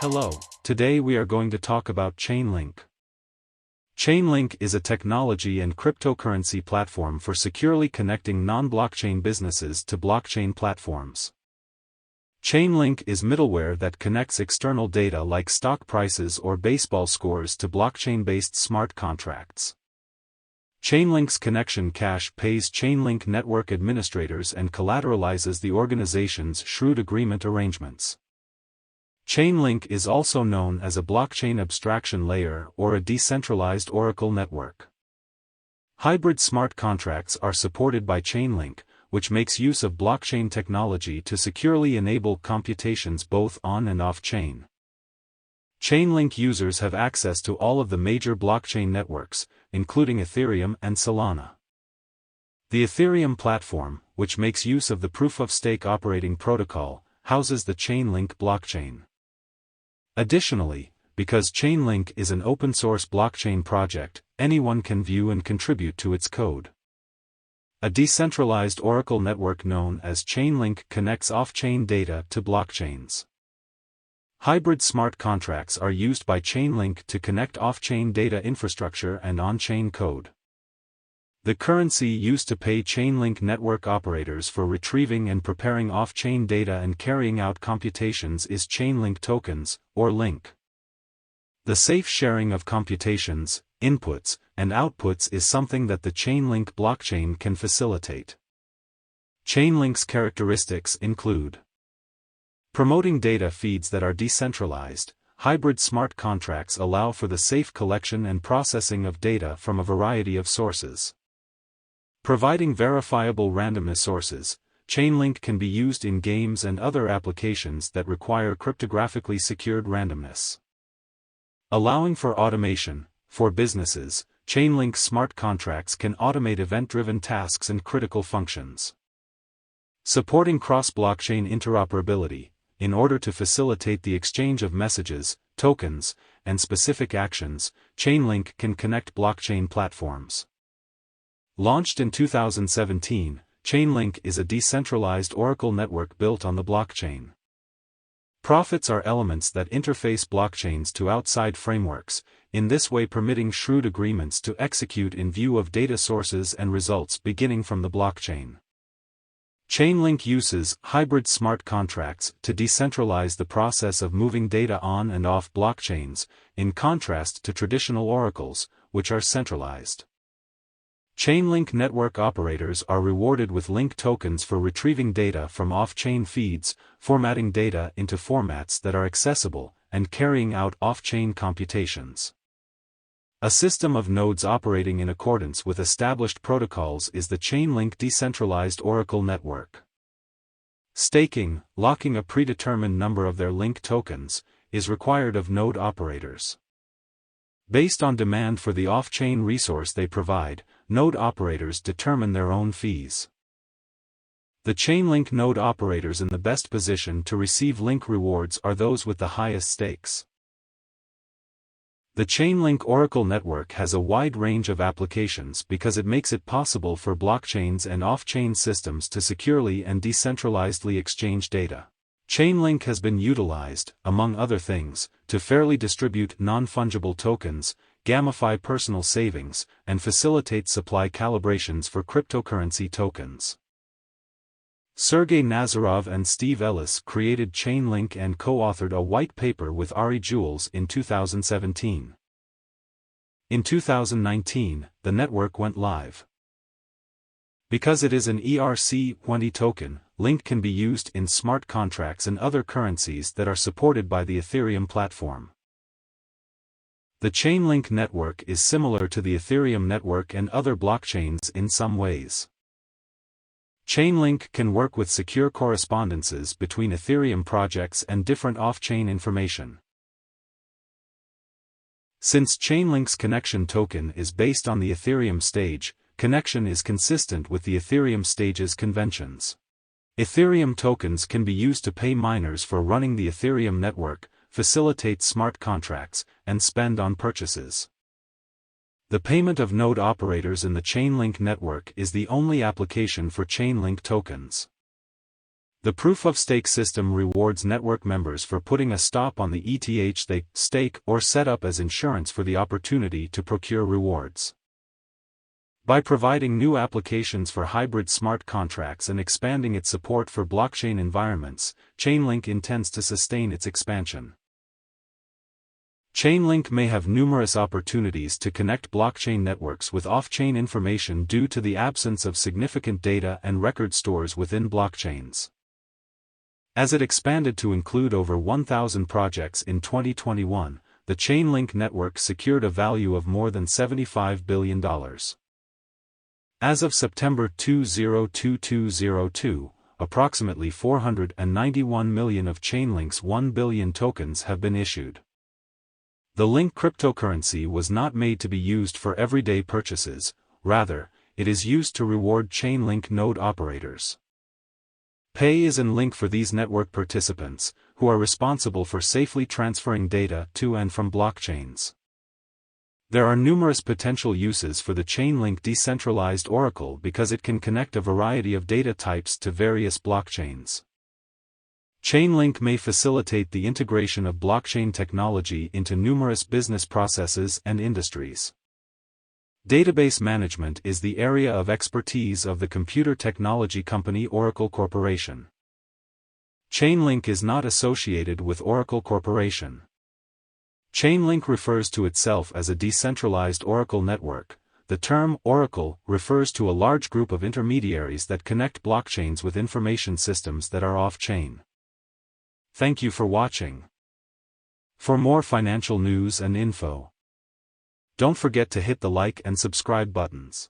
Hello, today we are going to talk about ChainLINK. ChainLINK is a technology and cryptocurrency platform for securely connecting non-blockchain businesses to blockchain platforms. ChainLINK is middleware that connects external data like stock prices or baseball scores to blockchain-based smart contracts. ChainLINK's connection cache pays ChainLINK network administrators and collateralizes the organization's shrewd agreement arrangements. ChainLINK is also known as a blockchain abstraction layer or a decentralized Oracle network. Hybrid smart contracts are supported by ChainLINK, which makes use of blockchain technology to securely enable computations both on and off-chain. ChainLINK users have access to all of the major blockchain networks, including Ethereum and Solana. The Ethereum platform, which makes use of the proof-of-stake operating protocol, houses the ChainLINK blockchain. Additionally, because ChainLINK is an open-source blockchain project, anyone can view and contribute to its code. A decentralized Oracle network known as ChainLINK connects off-chain data to blockchains. Hybrid smart contracts are used by ChainLINK to connect off-chain data infrastructure and on-chain code. The currency used to pay ChainLINK network operators for retrieving and preparing off-chain data and carrying out computations is ChainLINK tokens, or LINK. The safe sharing of computations, inputs, and outputs is something that the ChainLINK blockchain can facilitate. ChainLINK's characteristics include promoting data feeds that are decentralized. Hybrid smart contracts allow for the safe collection and processing of data from a variety of sources. Providing verifiable randomness sources, ChainLINK can be used in games and other applications that require cryptographically secured randomness. Allowing for automation, for businesses, ChainLINK smart contracts can automate event-driven tasks and critical functions. Supporting cross-blockchain interoperability, in order to facilitate the exchange of messages, tokens, and specific actions, ChainLINK can connect blockchain platforms. Launched in 2017, ChainLINK is a decentralized Oracle network built on the blockchain. Profits are elements that interface blockchains to outside frameworks, in this way permitting shrewd agreements to execute in view of data sources and results beginning from the blockchain. ChainLINK uses hybrid smart contracts to decentralize the process of moving data on and off blockchains, in contrast to traditional oracles, which are centralized. ChainLINK network operators are rewarded with LINK tokens for retrieving data from off-chain feeds, formatting data into formats that are accessible, and carrying out off-chain computations. A system of nodes operating in accordance with established protocols is the ChainLINK decentralized Oracle network. Staking, locking a predetermined number of their LINK tokens, is required of node operators. Based on demand for the off-chain resource they provide, node operators determine their own fees. The ChainLINK node operators in the best position to receive LINK rewards are those with the highest stakes. The ChainLINK Oracle network has a wide range of applications because it makes it possible for blockchains and off-chain systems to securely and decentralizedly exchange data. ChainLINK has been utilized, among other things, to fairly distribute non-fungible tokens, gamify personal savings, and facilitate supply calibrations for cryptocurrency tokens. Sergey Nazarov and Steve Ellis created ChainLINK and co-authored a white paper with Ari Jules in 2017. In 2019, the network went live. Because it is an ERC-20 token, LINK can be used in smart contracts and other currencies that are supported by the Ethereum platform. The ChainLINK network is similar to the Ethereum network and other blockchains in some ways. ChainLINK can work with secure correspondences between Ethereum projects and different off-chain information. Since ChainLINK's connection token is based on the Ethereum stage, connection is consistent with the Ethereum stage's conventions. Ethereum tokens can be used to pay miners for running the Ethereum network, facilitate smart contracts, and spend on purchases. The payment of node operators in the ChainLINK network is the only application for ChainLINK tokens. The proof-of-stake system rewards network members for putting a stop on the ETH they stake or set up as insurance for the opportunity to procure rewards. By providing new applications for hybrid smart contracts and expanding its support for blockchain environments, ChainLINK intends to sustain its expansion. ChainLINK may have numerous opportunities to connect blockchain networks with off-chain information due to the absence of significant data and record stores within blockchains. As it expanded to include over 1,000 projects in 2021, the ChainLINK network secured a value of more than $75 billion. As of September 2022, approximately 491 million of ChainLINK's 1 billion tokens have been issued. The Link cryptocurrency was not made to be used for everyday purchases, rather, it is used to reward ChainLINK node operators. Pay is in Link for these network participants, who are responsible for safely transferring data to and from blockchains. There are numerous potential uses for the ChainLINK decentralized oracle because it can connect a variety of data types to various blockchains. ChainLINK may facilitate the integration of blockchain technology into numerous business processes and industries. Database management is the area of expertise of the computer technology company Oracle Corporation. ChainLINK is not associated with Oracle Corporation. ChainLINK refers to itself as a decentralized Oracle network. The term Oracle refers to a large group of intermediaries that connect blockchains with information systems that are off-chain. Thank you for watching. For more financial news and info, don't forget to hit the like and subscribe buttons.